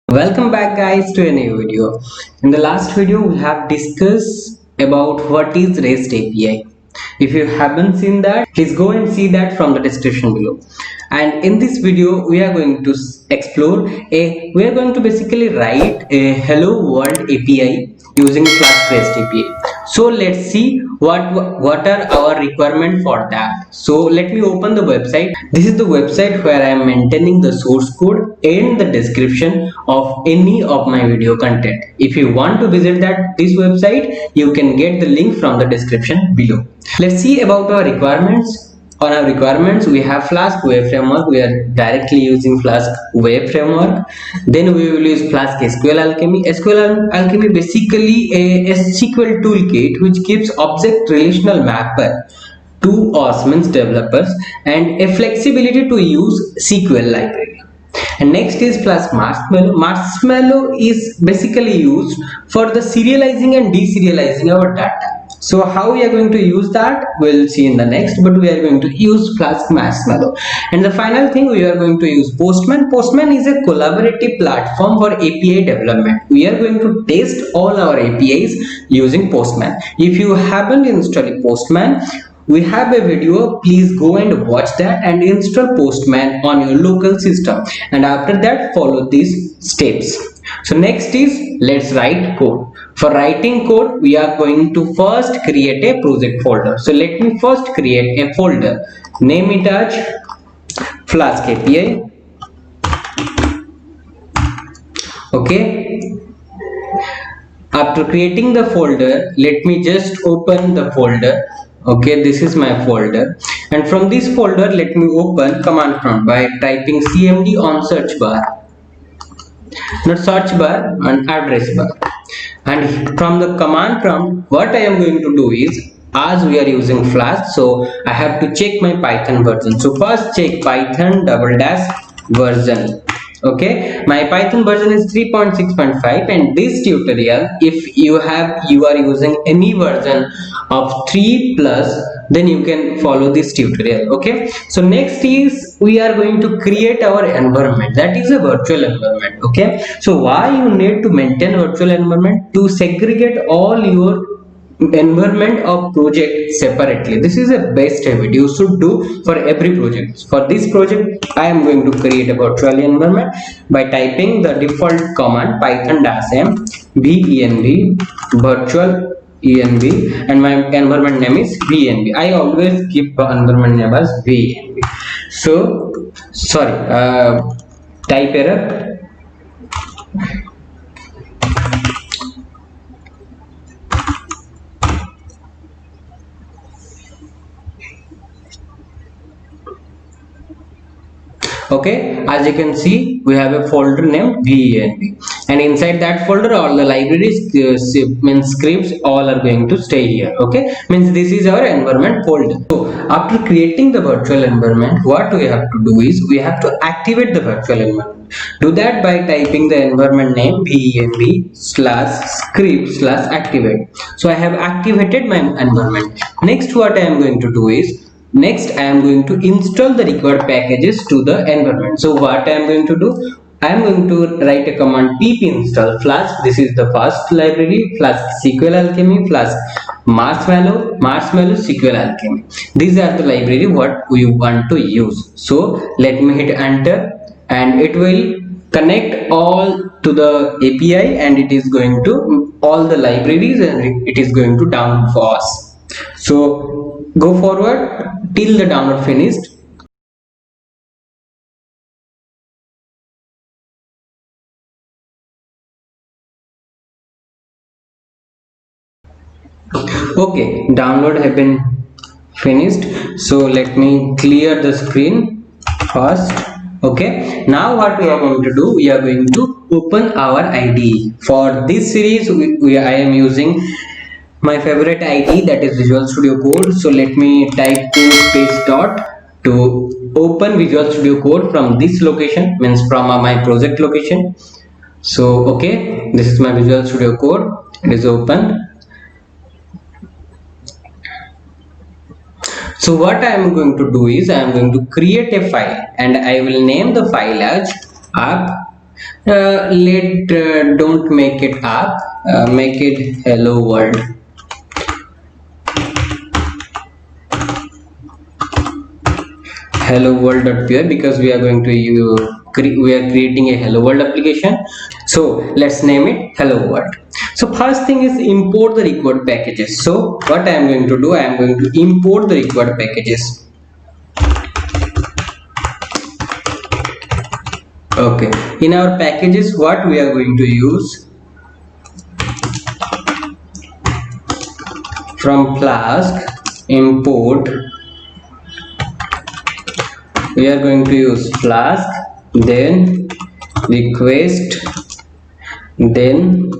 Welcome back guys to a new video. In the last video we have discussed about what is REST API. If you haven't seen that, please go and see that from the description below. And in this video we are going to we are going to basically write a hello world API using Flask REST API. So let's see what are our requirement for that. So let me open the website. This is the website where I am maintaining the source code and the description of any of my video content. If you want to visit this website, you can get the link from the description below. Let's see about our requirements. On our requirements, we have Flask Web Framework. We are directly using Flask Web Framework. Then we will use Flask SQL Alchemy. SQL Alchemy basically a SQL toolkit which gives object relational mapper to us, means developers, and a flexibility to use SQL library. And next is Flask Marshmallow. Marshmallow is basically used for the serializing and deserializing our data. So how we are going to use that, we'll see in the next, but we are going to use Flask Marshmallow. And the final thing, we are going to use Postman. Postman is a collaborative platform for API development. We are going to test all our APIs using Postman. If you haven't installed Postman, we have a video, please go and watch that and install Postman on your local system, and after that follow these steps. So next is, let's write code. For writing code, we are going to first create a project folder. So let me first create a folder, name it as Flask API. Okay, after creating the folder, let me just open the folder. Okay, this is my folder, and from this folder let me open command prompt by typing cmd on search bar, not search bar, and address bar. And from the command prompt, what I am going to do is, as we are using Flask, so I have to check my Python version. So first check Python --version. Okay, my Python version is 3.6.5, and this tutorial, if you are using any version of 3 plus, then you can follow this tutorial. Okay, so next is, we are going to create our environment, that is a virtual environment. Okay, so why you need to maintain virtual environment? To segregate all your environment of project separately. This is a best habit you should do for every project. For this project, I am going to create a virtual environment by typing the default command python-m venv virtual env, and my environment name is venv. I always keep the environment name as venv. So sorry, type error. Okay, as you can see, we have a folder named venv, and inside that folder all the libraries, means scripts, all are going to stay here. Okay, means this is our environment folder. So after creating the virtual environment, what we have to do is, we have to activate the virtual environment. Do that by typing the environment name venv/script/activate. So I have activated my environment. Next, what I am going to do is, next I am going to install the required packages to the environment. So what I am going to do, I am going to write a command pip install Flask. This is the first library, Flask SQL Alchemy, Flask Marshmallow SQL Alchemy. These are the library what we want to use. So let me hit enter, and it will connect all to the API, and it is going to all the libraries, and it is going to download for us. So go forward till the download finished. Okay, download have been finished. So let me clear the screen first. Okay, now what we are going to do, we are going to open our IDE. For this series, I am using my favorite IDE, that is Visual Studio Code. So let me type space dot to open Visual Studio Code from this location, means from my project location. So okay, this is my Visual Studio Code, it is open. So what I am going to do is I am going to create a file and I will name the file as app. Don't make it app, make it hello world. Hello world.py, because we are going to we are creating a hello world application. So let's name it hello world. So first thing is import the required packages. So what I am going to do, I am going to import the required packages. Okay, in our packages, what we are going to use, from Flask import, we are going to use Flask, then request, then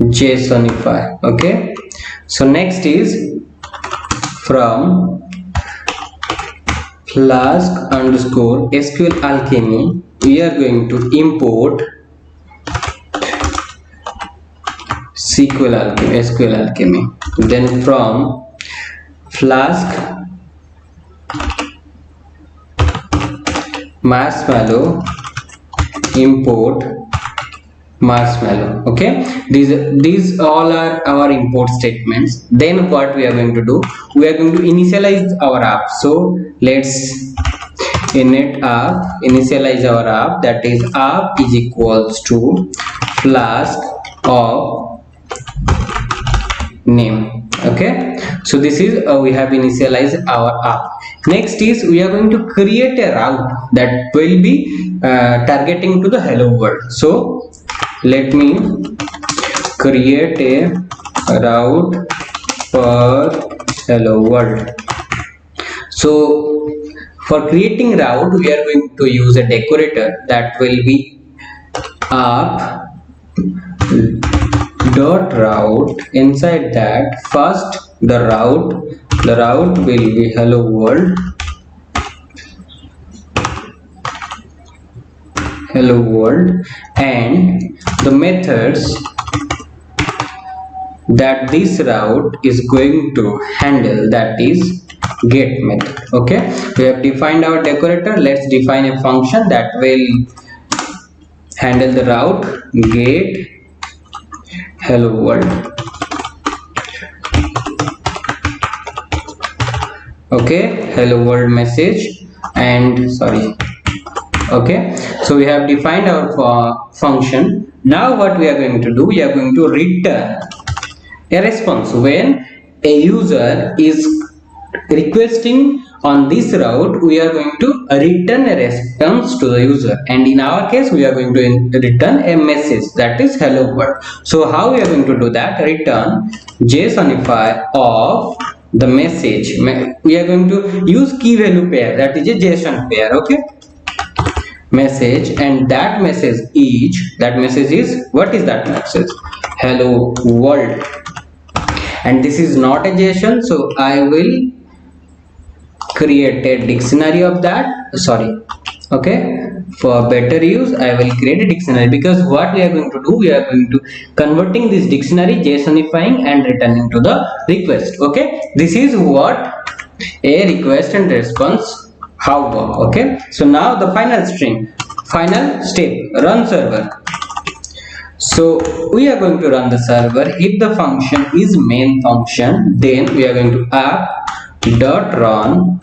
JSONify. Okay, so next is from Flask underscore SQL Alchemy, we are going to import SQL Alchemy. Then from Flask Marshmallow import Marshmallow. Okay, these all are our import statements. Then what we are going to do, we are going to initialize our app. So let's init app, initialize our app, that is app is equals to Flask of name. Okay, so this is we have initialized our app. Next is we are going to create a route that will be targeting to the hello world. So let me create a route for hello world. So for creating route, we are going to use a decorator that will be app dot route. Inside that, first the route will be hello world, and the methods that this route is going to handle, that is get method. Okay, we have defined our decorator. Let's define a function that will handle the route get hello world. Okay, hello world message, and sorry. Okay, so we have defined our function. Now what we are going to do, we are going to return a response when a user is requesting on this route. We are going to return a response to the user, and in our case we are going to return a message, that is hello world. So how we are going to do that? Return JSONify of the message. We are going to use key value pair, that is a JSON pair. Okay, message, and that message is what is that message? Hello world. And this is not a JSON, so I will create a dictionary of that. Sorry, okay, for better use I will create a dictionary, because what we are going to do, we are going to converting this dictionary, JSONifying and returning to the request. Okay, this is what a request and response how work. Okay, so now the final step, run server. So we are going to run the server. If the function is main function, then we are going to app dot run.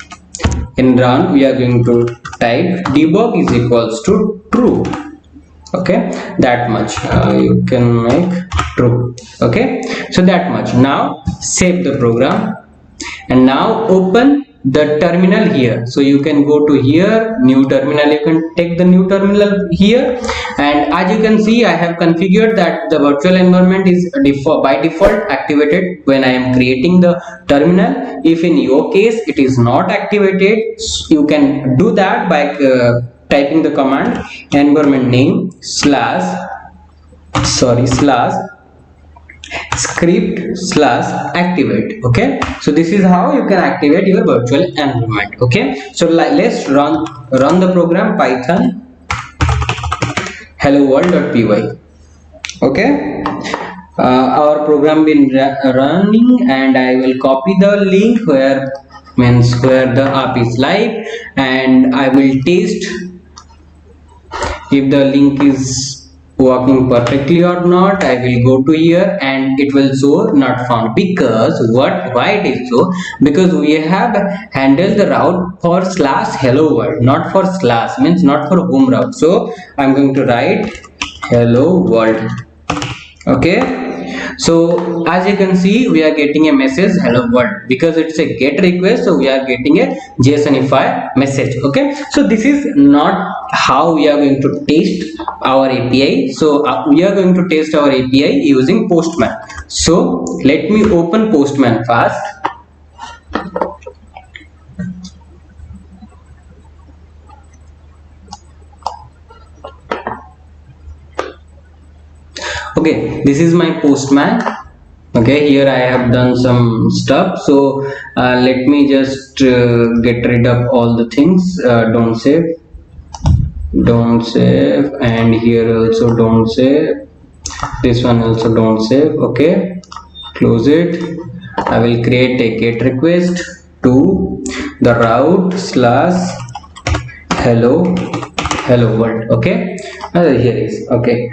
In run we are going to type debug is equals to true. Okay, that much you can make true. Okay, so that much. Now save the program, and now open the terminal here. So you can go to here, new terminal, you can take the new terminal here, and as you can see I have configured that the virtual environment is by default activated when I am creating the terminal. If in your case it is not activated, you can do that by typing the command environment name slash script slash activate. Okay, so this is how you can activate your virtual environment. Okay, so let's run the program, python hello world.py. Okay, our program been running, and I will copy the link where the app is live, and I will test if the link is working perfectly or not. I will go to here and it will show not found, because why it is so, because we have handled the route for slash hello world, not for slash, means not for home route. So I'm going to write hello world. Okay, so as you can see, we are getting a message hello world, because it's a get request, so we are getting a JSONify message. Okay, so this is not how we are going to test our API. So we are going to test our API using Postman. So let me open Postman first. Okay, this is my Postman. Okay, here I have done some stuff, so let me just get rid of all the things. Don't save, and here also don't save, this one also don't save. Okay, close it. I will create a get request to the route slash hello world. Okay, here is okay,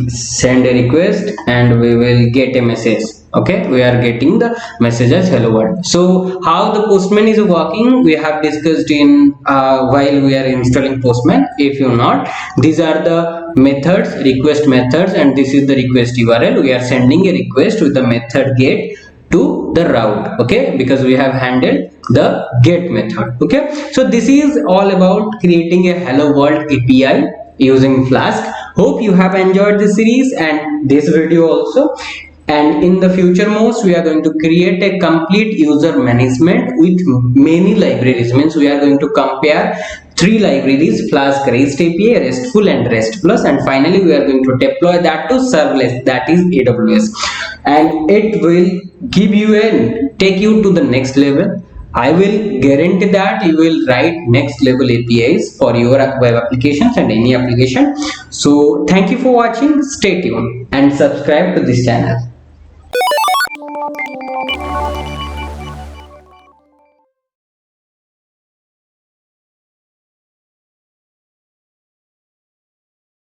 send a request and we will get a message. Okay, we are getting the message as hello world. So how the Postman is working, we have discussed in while we are installing Postman. If you not, these are the methods, request methods, and this is the request URL. We are sending a request with the method get to the route. Okay, because we have handled the get method. Okay, so this is all about creating a hello world API using Flask. Hope you have enjoyed this series and this video also. And in the future most, we are going to create a complete user management with many libraries. Means we are going to compare 3 libraries: Flask, REST API, RESTful, and REST Plus, and finally we are going to deploy that to serverless, that is AWS, and it will give you and take you to the next level. I will guarantee that you will write next level APIs for your web applications and any application. So thank you for watching. Stay tuned and subscribe to this channel.